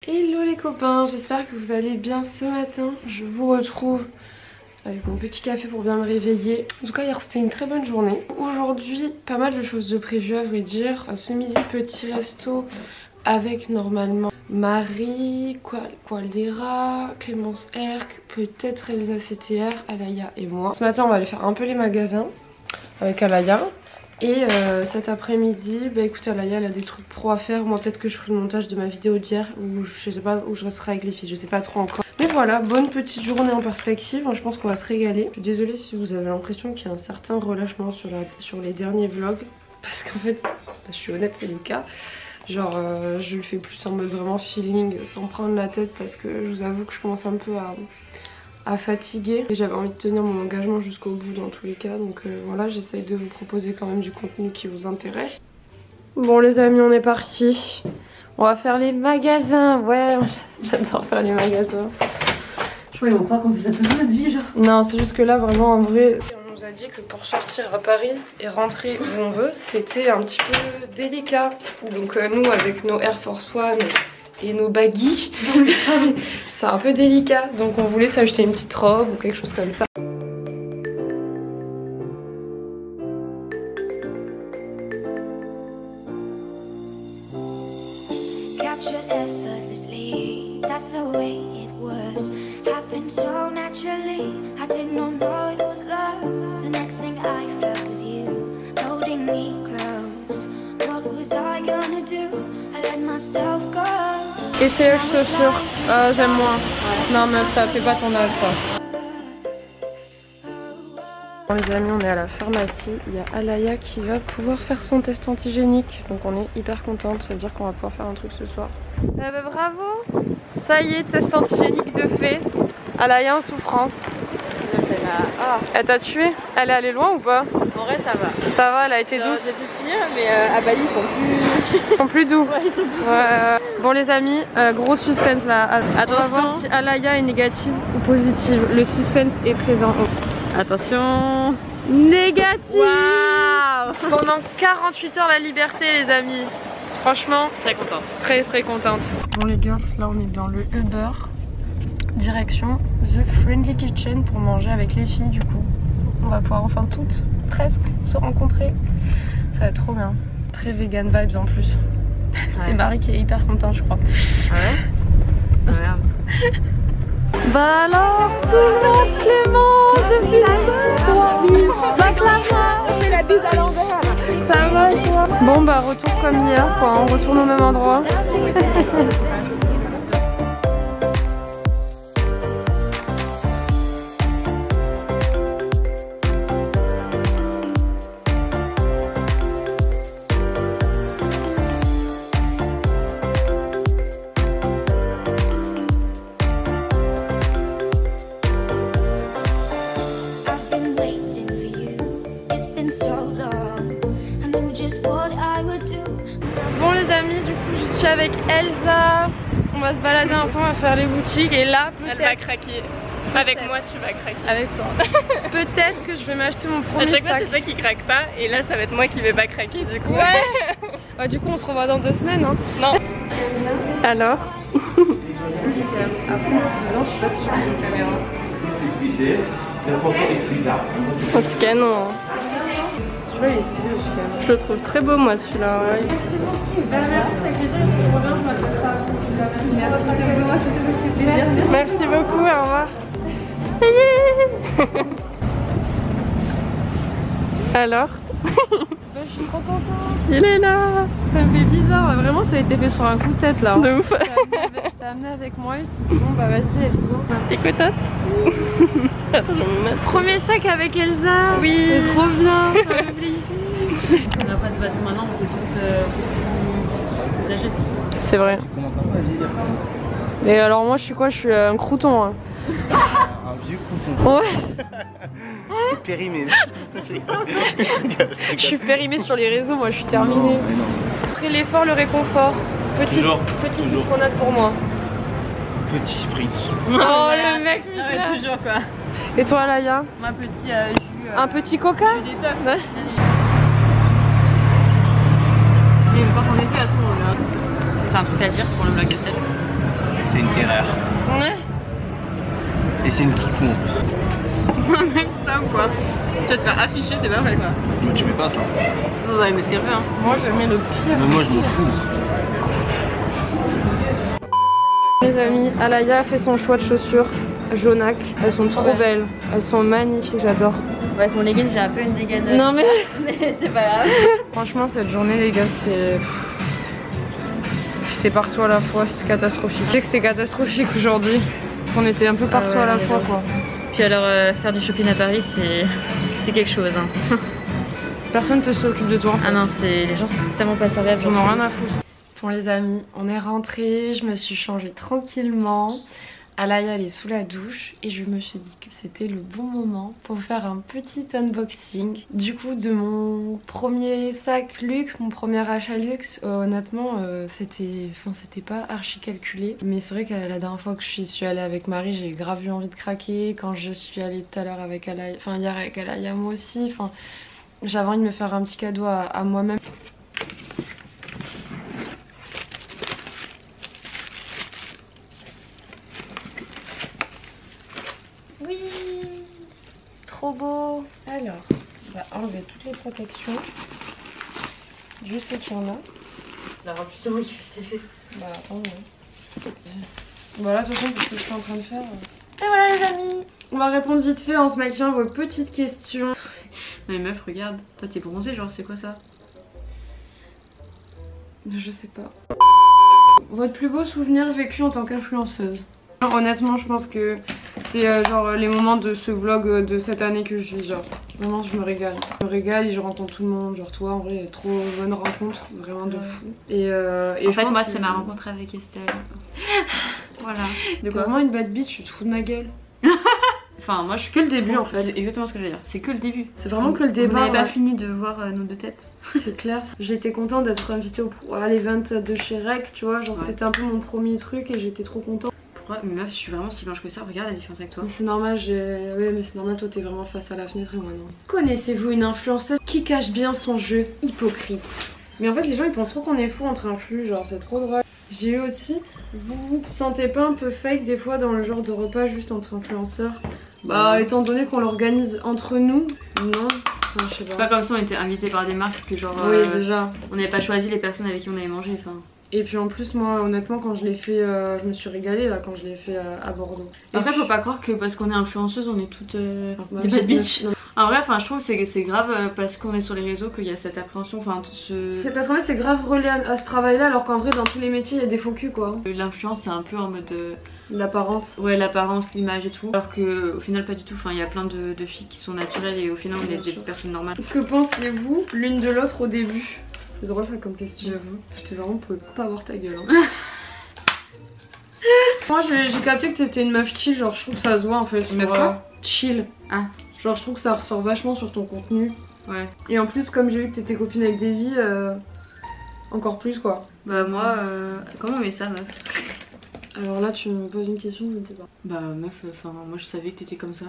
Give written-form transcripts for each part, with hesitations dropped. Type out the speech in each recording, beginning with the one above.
Hello les copains, j'espère que vous allez bien ce matin. Je vous retrouve avec mon petit café pour bien me réveiller. En tout cas hier c'était une très bonne journée. Aujourd'hui pas mal de choses de prévues à vrai dire. Ce midi petit resto avec normalement Marie, Qualdera, Clémence Herc, peut-être Elsa CTR, Alaya et moi. Ce matin on va aller faire un peu les magasins avec Alaya. Et cet après-midi, bah écoute Alaya elle a des trucs pro à faire. Moi peut-être que je ferai le montage de ma vidéo d'hier ou je sais pas où je resterai avec les filles, je sais pas trop encore. Mais voilà, bonne petite journée en perspective, je pense qu'on va se régaler. Je suis désolée si vous avez l'impression qu'il y a un certain relâchement sur les derniers vlogs. Parce qu'en fait, je suis honnête c'est le cas. Genre je le fais plus en mode vraiment feeling, sans prendre la tête parce que je vous avoue que je commence un peu à fatiguer. J'avais envie de tenir mon engagement jusqu'au bout dans tous les cas. Donc voilà, j'essaye de vous proposer quand même du contenu qui vous intéresse. Bon les amis, on est parti. On va faire les magasins. Ouais, j'adore faire les magasins. Je crois qu'ils vont croire qu'on fait ça toute notre vie genre. Non, c'est juste que là vraiment en vrai, on nous a dit que pour sortir à Paris et rentrer où on veut, c'était un petit peu délicat. Donc nous avec nos Air Force One et nos baggy, c'est un peu délicat. Donc on voulait s'acheter une petite robe ou quelque chose comme ça. Et c'est les chaussures, j'aime moins. Ouais. Non meuf, ça fait pas ton âge ça. Bon, les amis, on est à la pharmacie. Il y a Alaya qui va pouvoir faire son test antigénique. Donc on est hyper contente, ça veut dire qu'on va pouvoir faire un truc ce soir. Bah, bravo. Ça y est, test antigénique de fait. Alaya en souffrance. Elle t'a tué? Elle est allée loin ou pas? En vrai ça va. Ça va, elle a été douce. J'ai pu finir mais à Bali ils sont plus doux. Ouais, ils sont plus doux. Bon les amis, gros suspense là. On va voir si Alaya est négative ou positive. Le suspense est présent. Attention. Négative. Waouh. Pendant 48 heures la liberté les amis. Franchement, très contente. Très très contente. Bon les girls, là on est dans le Uber. Direction The Friendly Kitchen pour manger avec les filles du coup. On va pouvoir enfin toutes, presque, se rencontrer. Ça va être trop bien. Très vegan vibes en plus. Ouais. C'est Marie qui est hyper contente je crois. Ouais. Regarde. Bah alors tout le monde Clémence depuis longtemps. On fait la bise à l'envers. Ça va toi? Bon bah retour comme hier quoi, on retourne au même endroit. Bon les amis, du coup je suis avec Elsa. On va se balader un peu, on va faire les boutiques et là peut-être... Elle va craquer. Avec moi tu vas craquer. Avec toi. Peut-être que je vais m'acheter mon premier sac. À chaque fois c'est toi qui craque pas et là ça va être moi qui vais pas craquer du coup. Ouais. Bah du coup on se revoit dans 2 semaines hein. Non. Alors non, je sais pas si je vais la caméra. On se canon. Celui-là il est stylé aussi quand même. Je le trouve très beau moi celui-là. Ouais. Merci, c'est avec plaisir. Si je reviens, je m'adresserai à vous. Merci beaucoup, au revoir. Alors Bah, je suis trop contente. Il est là. Ça me fait bizarre, vraiment ça a été fait sur un coup de tête là. De ouf. Je t'ai amené avec moi et je t'ai dit bon bah vas-y let's go. T'es contente? Attends, je me mets. Premier sac avec Elsa. Oui. C'est trop bien, ça me fait plaisir. Après c'est parce que maintenant on fait toutes plus âgées. C'est vrai. Et alors moi je suis quoi? Je suis un crouton hein. Un vieux crouton. Ouais. Périmé. Je suis périmée sur les réseaux, moi je suis terminée. Après l'effort, le réconfort. Petite citronnade pour moi. Petit spritz. Oh le mec putain. Ouais, toujours quoi. Et toi Laya? Un petit jus. Un petit coca? Jus détox. Ouais. Mais par contre on était à tout là. T'as un truc à dire pour le vlog de t'es une terreur. Ouais. Et c'est une kikou en plus. Mec, ça ou quoi? Tu vas te faire afficher, c'est pas vrai quoi. Mais tu mets pas ça. Ouais, mais ce qu'elle fait, hein. Moi je mets le pire. Mais moi je m'en fous. Les amis, Alaya a fait son choix de chaussures jaunac. Elles sont trop belles. Elles sont magnifiques, j'adore. Ouais, avec mon legging, j'ai un peu une dégaine. Non mais... Mais c'est pas grave. Franchement cette journée les gars c'est... J'étais partout à la fois, c'est catastrophique. Je sais que c'était catastrophique aujourd'hui. On était un peu partout à la fois quoi. Puis alors faire du shopping à Paris c'est quelque chose hein. Personne te s'occupe de toi. Ah non, les gens sont tellement pas serviables. J'en ai rien à foutre. Bon les amis, on est rentrés, je me suis changée tranquillement. Alaya elle est sous la douche et je me suis dit que c'était le bon moment pour faire un petit unboxing du coup de mon premier sac luxe, mon premier achat luxe. Honnêtement c'était pas archi calculé, mais c'est vrai que la dernière fois que je suis allée avec Marie j'ai grave eu envie de craquer. Quand je suis allée tout à l'heure avec Alaya, enfin hier avec Alaya moi aussi, enfin j'avais envie de me faire un petit cadeau à moi-même. Oui, trop beau. Alors, on va enlever toutes les protections. Je sais qu'il y en a. Alors justement, il fait cet effet. Bah attends. Voilà, de toute façon, c'est ce que je suis en train de faire. Et voilà les amis. On va répondre vite fait en se maquillant vos petites questions. Non mais meuf, regarde. Toi t'es bronzée, genre c'est quoi ça? Je sais pas. Votre plus beau souvenir vécu en tant qu'influenceuse? Honnêtement, je pense que c'est genre les moments de ce vlog de cette année que je vis, genre vraiment je me régale. Je me régale et je rencontre tout le monde, genre toi en vrai trop bonne rencontre, vraiment de fou. Et en fait moi c'est ma rencontre avec Estelle. Voilà. De quoi? Vraiment une bad bitch, tu te fous de ma gueule. Enfin moi je suis que le début en fait. C'est exactement ce que je veux dire, c'est que le début. C'est vraiment que le début. Vous n'avez pas fini de voir nos deux têtes. C'est clair. J'étais contente d'être invitée à l'event de chez Rec, tu vois, genre c'était un peu mon premier truc et j'étais trop contente. Pourquoi? Mais meuf, je suis vraiment si blanche que ça, regarde la différence avec toi. Mais c'est normal, ouais mais c'est normal, toi t'es vraiment face à la fenêtre et moi non. Connaissez-vous une influenceuse qui cache bien son jeu hypocrite? Mais en fait les gens ils pensent trop qu'on est fou entre influx, genre c'est trop drôle. J'ai eu aussi, vous sentez pas un peu fake des fois dans le genre de repas juste entre influenceurs? Bah étant donné qu'on l'organise entre nous, non. Enfin, je sais pas. C'est pas comme si on était invité par des marques que genre oui déjà. On n'avait pas choisi les personnes avec qui on allait manger, enfin. Et puis en plus moi honnêtement quand je l'ai fait, je me suis régalée là quand je l'ai fait à Bordeaux. Après faut pas croire que parce qu'on est influenceuse on est toutes des bad bitch. En vrai enfin je trouve que c'est grave parce qu'on est sur les réseaux qu'il y a cette appréhension, enfin c'est parce qu'en fait c'est grave relié à ce travail là alors qu'en vrai dans tous les métiers il y a des faux culs quoi. L'influence c'est un peu en mode l'apparence. Ouais l'apparence, l'image et tout. Alors que au final pas du tout, enfin il y a plein de filles qui sont naturelles et au final on est des personnes normales. Que pensiez-vous l'une de l'autre au début? C'est drôle ça comme question. J'avoue. J'étais vraiment, on pouvait pas voir ta gueule. Hein. Moi j'ai capté que t'étais une meuf chill, genre je trouve que ça se voit en fait. Mais quoi? Chill. Ah. Genre je trouve que ça ressort vachement sur ton contenu. Ouais. Et en plus comme j'ai vu que t'étais copine avec Davy, encore plus quoi. Bah moi, comment on met ça meuf? Alors là tu me poses une question, je ne sais pas. Bah meuf, enfin moi je savais que t'étais comme ça.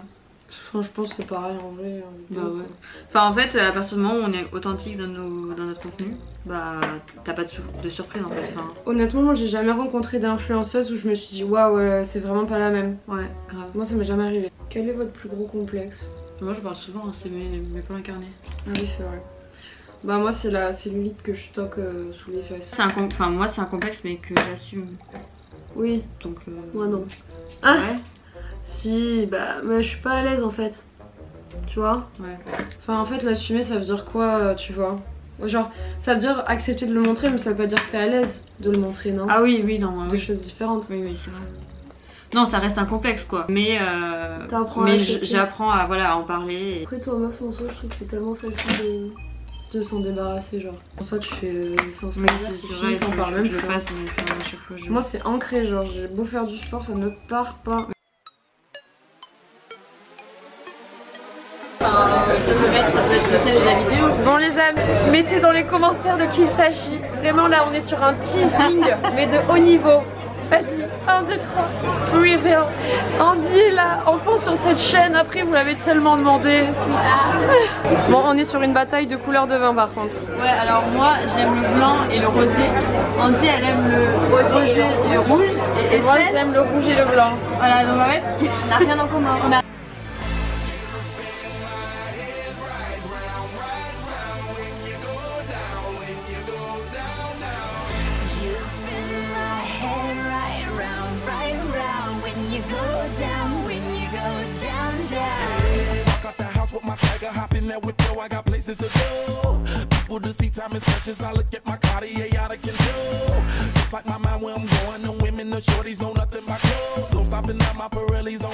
Enfin, je pense que c'est pareil en vrai. Bah ouais. Enfin en fait à partir du moment où on est authentique dans notre contenu, bah t'as pas de surprise en fait. Enfin... Honnêtement moi j'ai jamais rencontré d'influenceuse où je me suis dit waouh c'est vraiment pas la même. Ouais grave. Moi ça m'est jamais arrivé. Quel est votre plus gros complexe? Moi je parle souvent, hein, c'est mes plans incarnés. Ah oui c'est vrai. Bah moi c'est la cellulite que je stocke sous les fesses. Enfin moi c'est un complexe mais que j'assume. Oui. Donc moi non. Ah ouais. Si, bah je suis pas à l'aise en fait. Tu vois? Ouais. Enfin en fait l'assumer ça veut dire quoi tu vois? Genre ça veut dire accepter de le montrer mais ça veut pas dire que t'es à l'aise de le montrer non? Ah oui non. Deux choses différentes. Oui c'est vrai. Non ça reste un complexe quoi. Mais j'apprends à voilà à en parler. Et... Après toi meuf en soi je trouve que c'est tellement facile de s'en débarrasser genre. En soi tu fais sans oui, c'est vrai, t'en parles même. Je le fasse mais à chaque fois Moi c'est ancré genre j'ai beau faire du sport ça ne part pas. Bon les amis, mettez dans les commentaires de qui il s'agit. Vraiment là on est sur un teasing mais de haut niveau. Vas-y, 1, 2, 3, reveal. Andy est là, enfin sur cette chaîne, après vous l'avez tellement demandé. Bon on est sur une bataille de couleurs de vin par contre. Ouais alors moi j'aime le blanc et le rosé. Andy elle aime le rosé et le rouge. Et Et moi j'aime le rouge et le blanc. Voilà, donc en fait, on n'a rien en commun. On a... I got places to go. People to see, time is precious. I look at my Cartier out of control. Just like my mind where I'm going. The women, the shorties know nothing but clothes. No stopping at my Pirelli's on.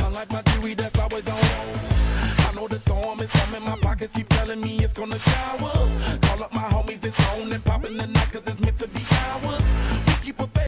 Unlike my jewelry that's always on. I know the storm is coming. My pockets keep telling me it's gonna shower. Call up my homies, it's on and popping the night 'cause it's